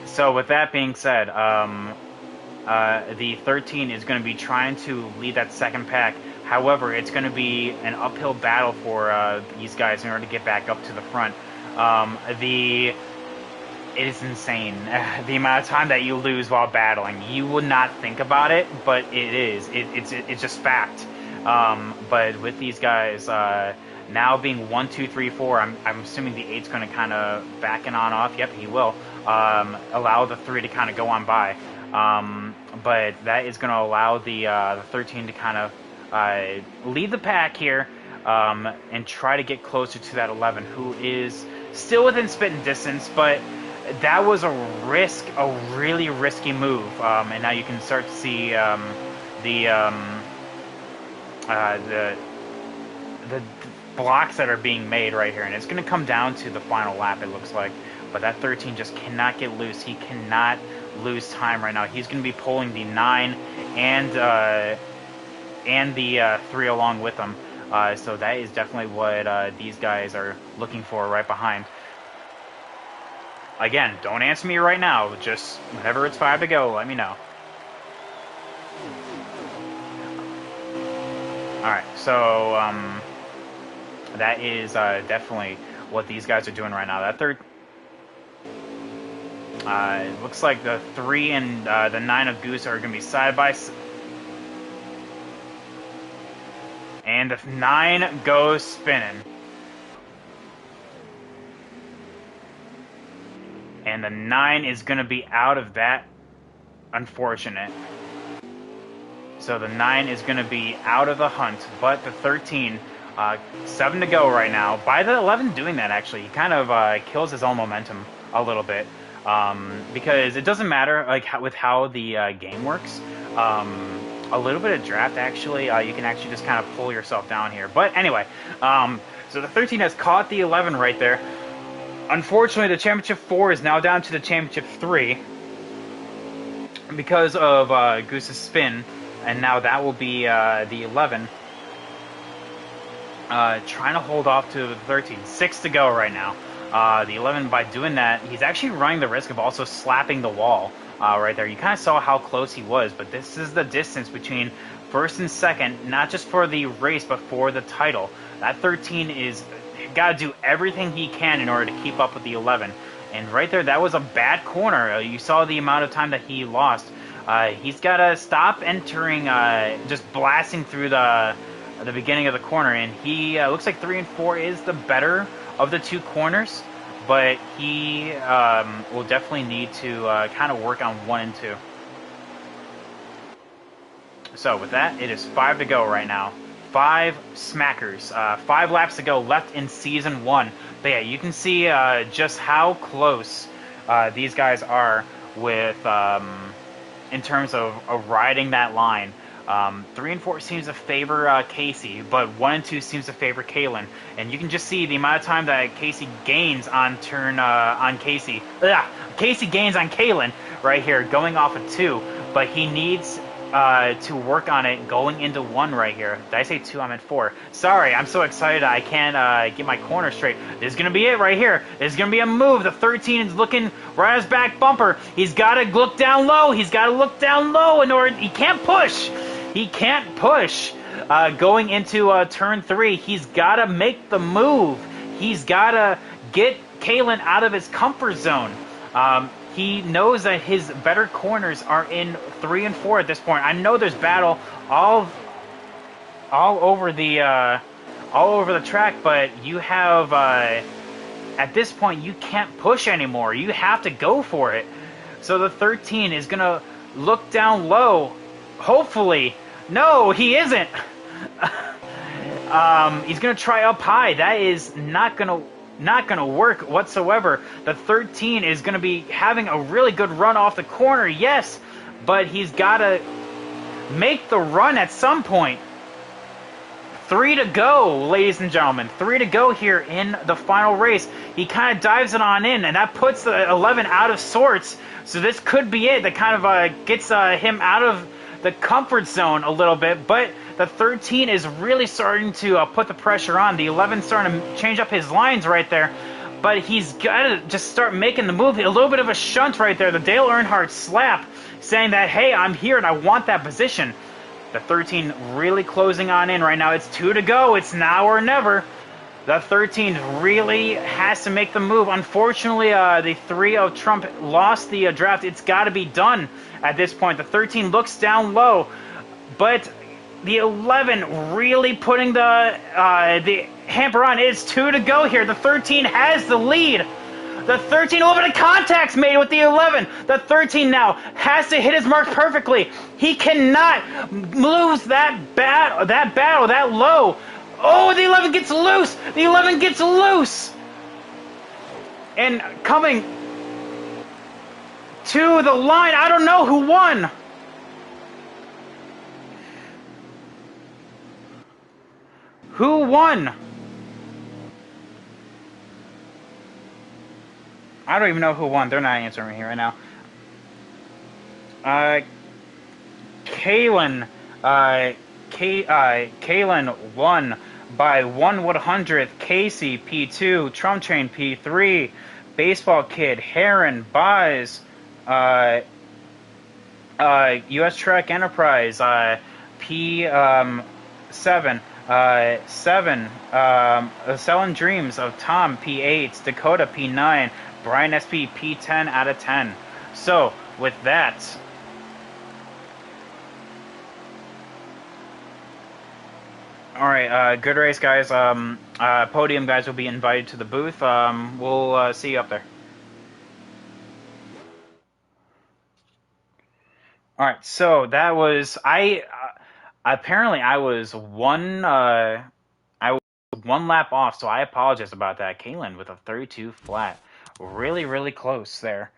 So with that being said, the 13 is going to be trying to lead that second pack. However, it's going to be an uphill battle for these guys in order to get back up to the front. It is insane the amount of time that you lose while battling. You would not think about it, but it is. It's just fact. But with these guys now being 1, 2, 3, 4, I'm assuming the 8's going to kind of back and on off. Yep, he will allow the 3 to kind of go on by. But that is going to allow the 13 to kind of lead the pack here and try to get closer to that 11, who is still within spitting distance, but that was a really risky move. And now you can start to see the blocks that are being made right here, and it's going to come down to the final lap, it looks like. But that 13 just cannot get loose. He cannot lose time right now. He's going to be pulling the 9 and the 3 along with him. So that is definitely what these guys are looking for right behind. Again, don't answer me right now. Just whenever it's 5 to go, let me know. Alright, so, that is definitely what these guys are doing right now. That third... it looks like the 3 and the 9 of Goose are going to be side by side. And the 9 goes spinning. And the 9 is going to be out of that. Unfortunate. So the 9 is going to be out of the hunt. But the 13, 7 to go right now. By the 11 doing that, actually, he kind of kills his own momentum a little bit. Because it doesn't matter like with how the game works. A little bit of draft, actually, you can actually just kind of pull yourself down here. But anyway, so the 13 has caught the 11 right there. Unfortunately, the Championship 4 is now down to the Championship 3 because of Goose's spin, and now that will be the 11 trying to hold off to the 13. 6 to go right now. The 11, by doing that, he's actually running the risk of also slapping the wall. Right there, you kind of saw how close he was, but this is the distance between first and second, not just for the race, but for the title. That 13 is got to do everything he can in order to keep up with the 11. And right there, that was a bad corner. You saw the amount of time that he lost. He's got to stop entering, just blasting through the beginning of the corner. And he looks like 3 and 4 is the better of the two corners. But he will definitely need to kind of work on 1 and 2. So with that, it is 5 to go right now. 5 smackers. 5 laps to go left in Season 1. But yeah, you can see just how close these guys are with in terms of riding that line. 3 and 4 seems to favor Casey, but 1 and 2 seems to favor Kalen. And you can just see the amount of time that Casey gains on Casey. Casey gains on Kalen right here, going off of 2. But he needs to work on it going into 1 right here. Did I say 2? I meant 4. Sorry, I'm so excited I can't get my corner straight. This is going to be it right here. This is going to be a move. The 13 is looking right at his back bumper. He's got to look down low. He's got to look down low in order... He can't push. He can't push going into turn 3. He's got to make the move. He's got to get Kalen out of his comfort zone. He knows that his better corners are in 3 and 4 at this point. I know there's battle all over the track, but you have at this point you can't push anymore. You have to go for it. So the 13 is gonna look down low. Hopefully, no, he isn't. He's gonna try up high. That is not gonna work whatsoever. The 13 is gonna be having a really good run off the corner, yes, but he's gotta make the run at some point. 3 to go, ladies and gentlemen. 3 to go here in the final race. He kind of dives it on in, and that puts the 11 out of sorts. So this could be it. That kind of gets him out of the comfort zone a little bit, but the 13 is really starting to put the pressure on. The 11 starting to change up his lines right there, but he's got to just start making the move. A little bit of a shunt right there. The Dale Earnhardt slap saying that, hey, I'm here and I want that position. The 13 really closing on in right now. It's 2 to go. It's now or never. The 13 really has to make the move. Unfortunately, the 3 of Trump lost the draft. It's got to be done at this point. The 13 looks down low, but the 11 really putting the hamper on. It's 2 to go here. The 13 has the lead. The 13, a little bit of contact's made with the 11. The 13 now has to hit his mark perfectly. He cannot lose that battle that low. Oh, the 11 gets loose. The 11 gets loose. And coming to the line, I don't know who won. Who won? I don't even know who won. They're not answering me here right now. Kalen won by 1/100th. Casey P2, Trump Train P3, Baseball Kid, Heron, Boz, uh, U.S. Trek Enterprise, P7, 7, Selling Dreams of Tom, P8, Dakota, P9, Brian SP, P10 out of 10. So, with that, all right, good race, guys. Podium guys will be invited to the booth. We'll see you up there. All right, so that was I. Apparently, I was one. I was one lap off, so I apologize about that. Kalen with a 32 flat, really, really close there.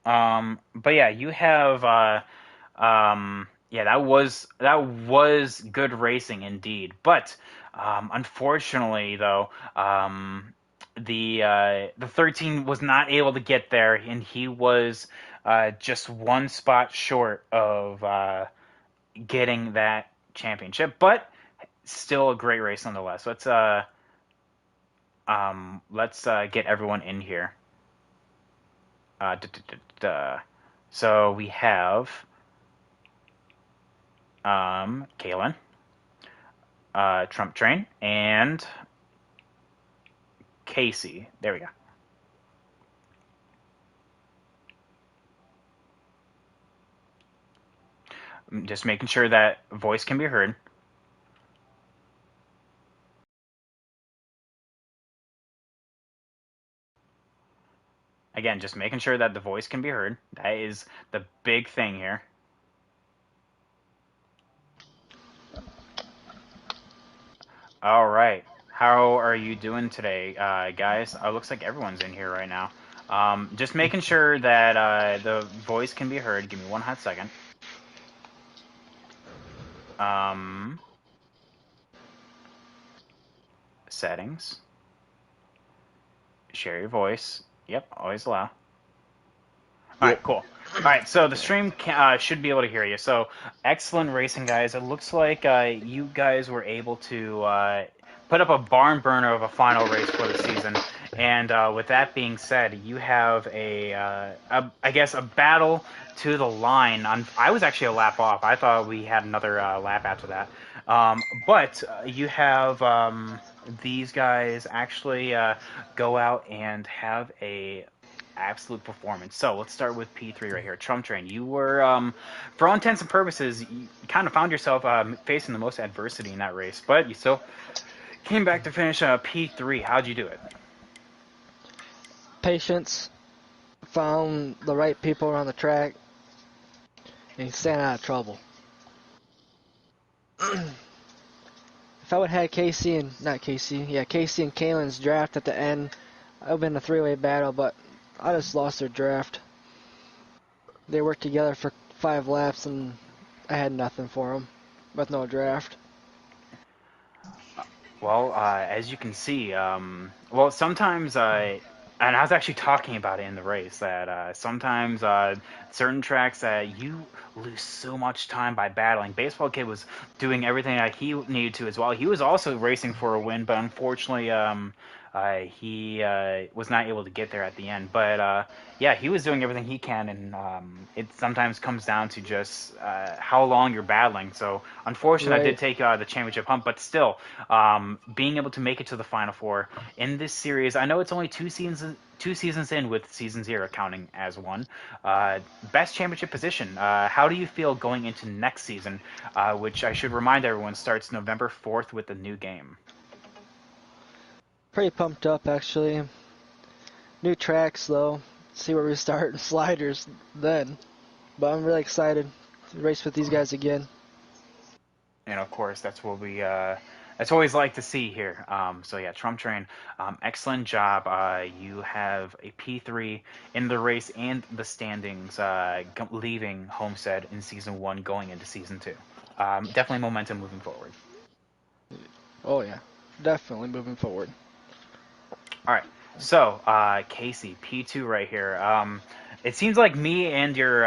But yeah, you have. Yeah, that was good racing indeed. But unfortunately, though, the 13 was not able to get there, and he was just one spot short of getting that championship. But still a great race nonetheless. Let's get everyone in here. Uh, duh, duh, duh, duh. So we have Kalen, Trump Train, and Casey. There we go. Just making sure that voice can be heard. Again, just making sure that the voice can be heard. That is the big thing here. All right. How are you doing today, guys? Looks like everyone's in here right now. Just making sure that the voice can be heard. Give me one hot second. Um, Settings. Share your voice. Yep, always allow. All right, Yep. cool. All right, so the stream should be able to hear you. So excellent racing, guys. It looks like you guys were able to put up a barn burner of a final race for the season. And with that being said, you have I guess, a battle to the line. I was actually a lap off. I thought we had another lap after that. But you have these guys actually go out and have a absolute performance. So let's start with P3 right here. Trump Train. You were, for all intents and purposes, you kind of found yourself facing the most adversity in that race, but you still came back to finish P3. How'd you do it? Patience, found the right people around the track, and staying out of trouble. If I would have had Casey and Casey and Kalen's draft at the end, it would have been a three-way battle, but I just lost their draft. They worked together for 5 laps, and I had nothing for them with no draft. Well, as you can see, well, sometimes, and I was actually talking about it in the race, that sometimes certain tracks that you lose so much time by battling. Baseball Kid was doing everything that he needed to as well. He was also racing for a win, but unfortunately, he was not able to get there at the end. But yeah, he was doing everything he can, and it sometimes comes down to just how long you're battling. So unfortunately, I did Right. take the championship hump, but still, being able to make it to the Final Four in this series, I know it's only two seasons in, with season 0 counting as one. Best championship position. How do you feel going into next season, which I should remind everyone starts November 4th with the new game? Pretty pumped up, actually. New tracks, though. See where we start in sliders then. But I'm really excited to race with these guys again. And of course, that's what that's what we like to see here. So yeah, Trump Train, excellent job. You have a P3 in the race and the standings, leaving Homestead in season 1, going into season 2. Definitely momentum moving forward. Oh, yeah. Definitely moving forward. All right. So, Casey, P2 right here. It seems like me and your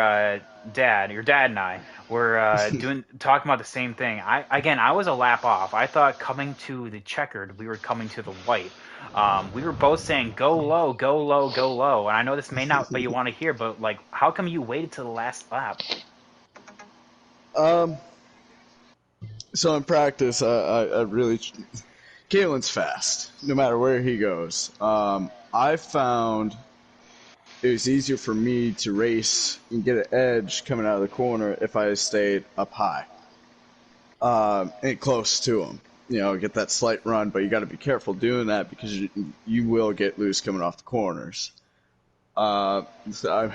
dad and I were talking about the same thing. I was a lap off. I thought coming to the checkered, we were coming to the white. We were both saying go low, go low, go low. And I know this may not what you want to hear, but like, how come you waited to the last lap? Um, so in practice, I really Galen's fast, no matter where he goes. I found it was easier for me to race and get an edge coming out of the corner if I stayed up high and close to him. You know, get that slight run, but you got to be careful doing that because you will get loose coming off the corners. So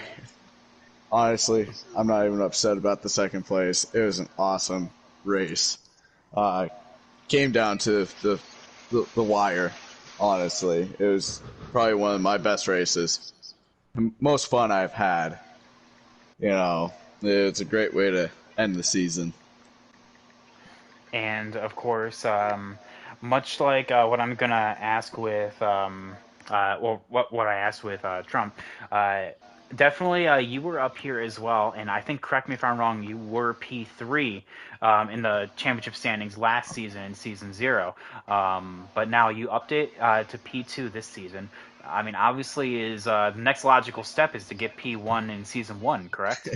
honestly, I'm not even upset about the second place. It was an awesome race. Uh, Came down to the wire. Honestly, it was probably one of my best races, most fun I've had. You know, it's a great way to end the season. And of course, much like what I'm gonna ask with, well, what I asked with Trump, uh, definitely you were up here as well. And I think, correct me if I'm wrong, you were P3 in the championship standings last season in season zero, but now you upped it to P2 this season. I mean, obviously, is the next logical step is to get P1 in season one, correct?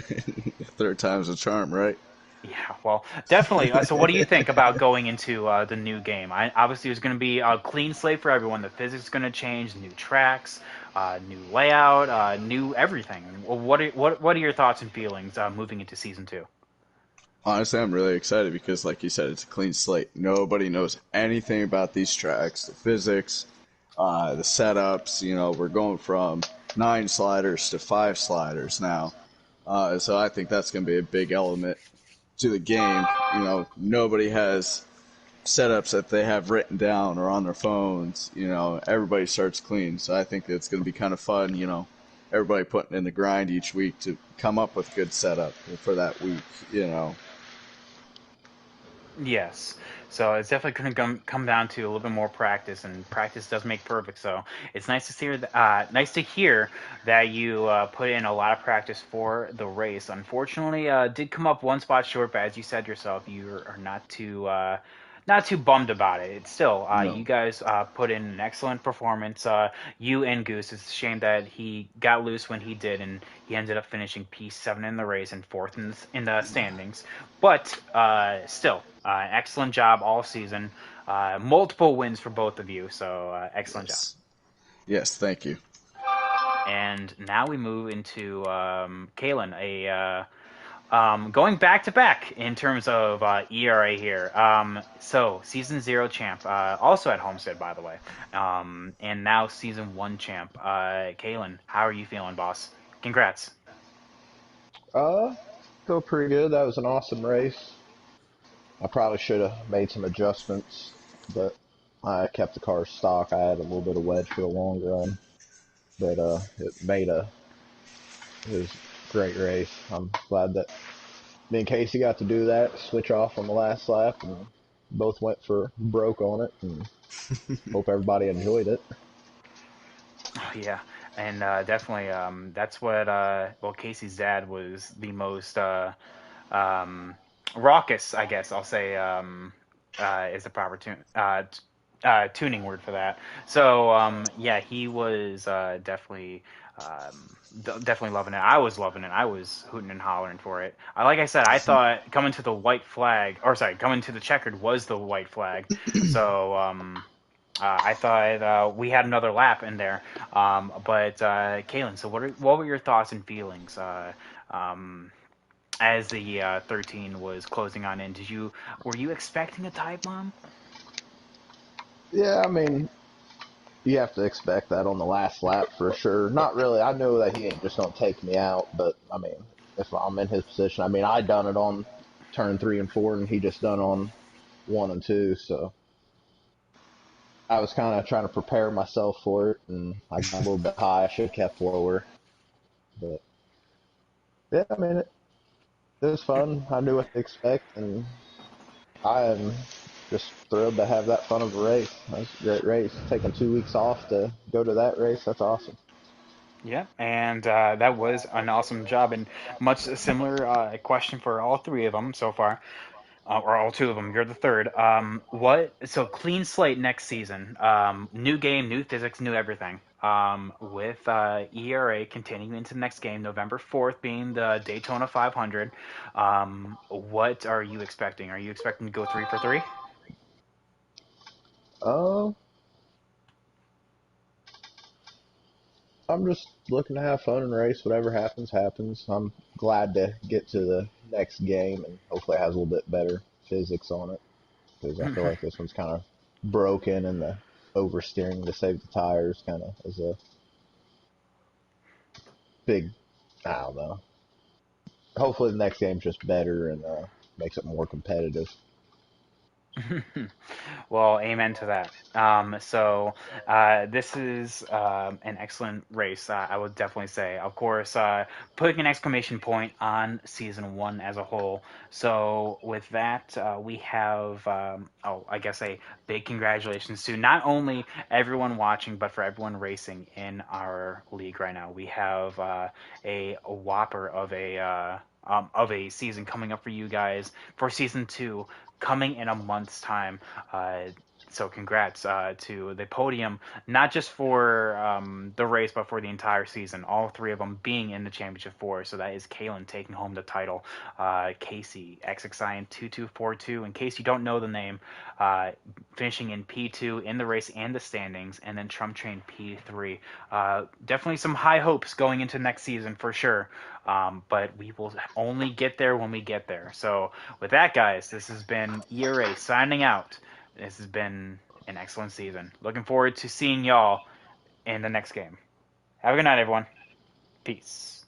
Third time's a charm, right? Yeah, well, definitely. So, what do you think about going into the new game? Obviously, there's going to be a clean slate for everyone. The physics is going to change, new tracks, new layout, new everything. What are your thoughts and feelings moving into season two? Honestly, I'm really excited because, like you said, it's a clean slate. Nobody knows anything about these tracks, the physics, the setups. You know, we're going from 9 sliders to 5 sliders now. So I think that's going to be a big element to the game. You know, nobody has setups that they have written down or on their phones. You know, everybody starts clean. So I think it's going to be kind of fun. You know, everybody putting in the grind each week to come up with good setup for that week. You know, Yes. So it's definitely going to come down to a little bit more practice, and practice does make perfect. So it's nice to see, nice to hear that you put in a lot of practice for the race. Unfortunately, did come up one spot short, but as you said yourself, you are not too bummed about it. It's still, you no. guys put in an excellent performance. You and Goose. It's a shame that he got loose when he did, and he ended up finishing P7 in the race and fourth in the standings. But still, excellent job all season. Multiple wins for both of you, so excellent job. Yes. Yes, thank you. And now we move into Kalen, going back to back in terms of ERA here. So season zero champ, also at Homestead, by the way, and now season one champ. Kalen, how are you feeling, boss? Congrats. Uh, Feel pretty good. That was an awesome race. I probably should have made some adjustments, but I kept the car stock. I had a little bit of wedge for the long run, but it was a great race. I'm glad that me and Casey got to do that, switch off on the last lap, and both went for broke on it. And hope everybody enjoyed it. Oh, yeah, and definitely that's what well, Casey's dad was the most um, raucous, I guess I'll say, is the proper tuning word for that. So yeah, he was definitely loving it. I was loving it. I was hooting and hollering for it. Like I said, I thought coming to the white flag, or sorry, coming to the checkered was the white flag. So I thought we had another lap in there. But Kaylin, so what were your thoughts and feelings um, as the 13 was closing on in? Were you expecting a time bomb? Yeah, I mean, you have to expect that on the last lap for sure. Not really. I know that he ain't just gonna take me out, but I mean, if I'm in his position, I mean, I done it on turn 3 and 4, and he just done on 1 and 2. So I was kind of trying to prepare myself for it, and I got a little bit high. I should have kept lower, but yeah, I mean, it was fun. I knew what to expect, and I am just thrilled to have that fun of a race. That was a great race. Taking 2 weeks off to go to that race, that's awesome. Yeah, and that was an awesome job, and much a similar question for all three of them so far. or all two of them. You're the third. What? So clean slate next season. New game, new physics, new everything. With ERA continuing into the next game, November 4th being the Daytona 500. What are you expecting? Are you expecting to go 3 for 3? Uh, I'm just looking to have fun and race. Whatever happens, happens. I'm glad to get to the next game and hopefully it has a little bit better physics on it because I feel like this one's kind of broken and the oversteering to save the tires kind of is a big, I don't know. Hopefully the next game's just better and makes it more competitive. Well, amen to that. This is an excellent race, I would definitely say. Of course, putting an exclamation point on season one as a whole. So, with that, we have, I guess, a big congratulations to not only everyone watching, but for everyone racing in our league right now. We have a whopper of a season coming up for you guys for season two coming in a month's time. Uh, so congrats to the podium, not just for the race, but for the entire season. All three of them being in the championship four. So that is Kalen taking home the title. Casey, XXIN 2242. In case you don't know the name, finishing in P2 in the race and the standings, and then Trump Train P3. Definitely some high hopes going into next season for sure. But we will only get there when we get there. So with that, guys, this has been ERA signing out. This has been an excellent season. Looking forward to seeing y'all in the next game. Have a good night, everyone. Peace.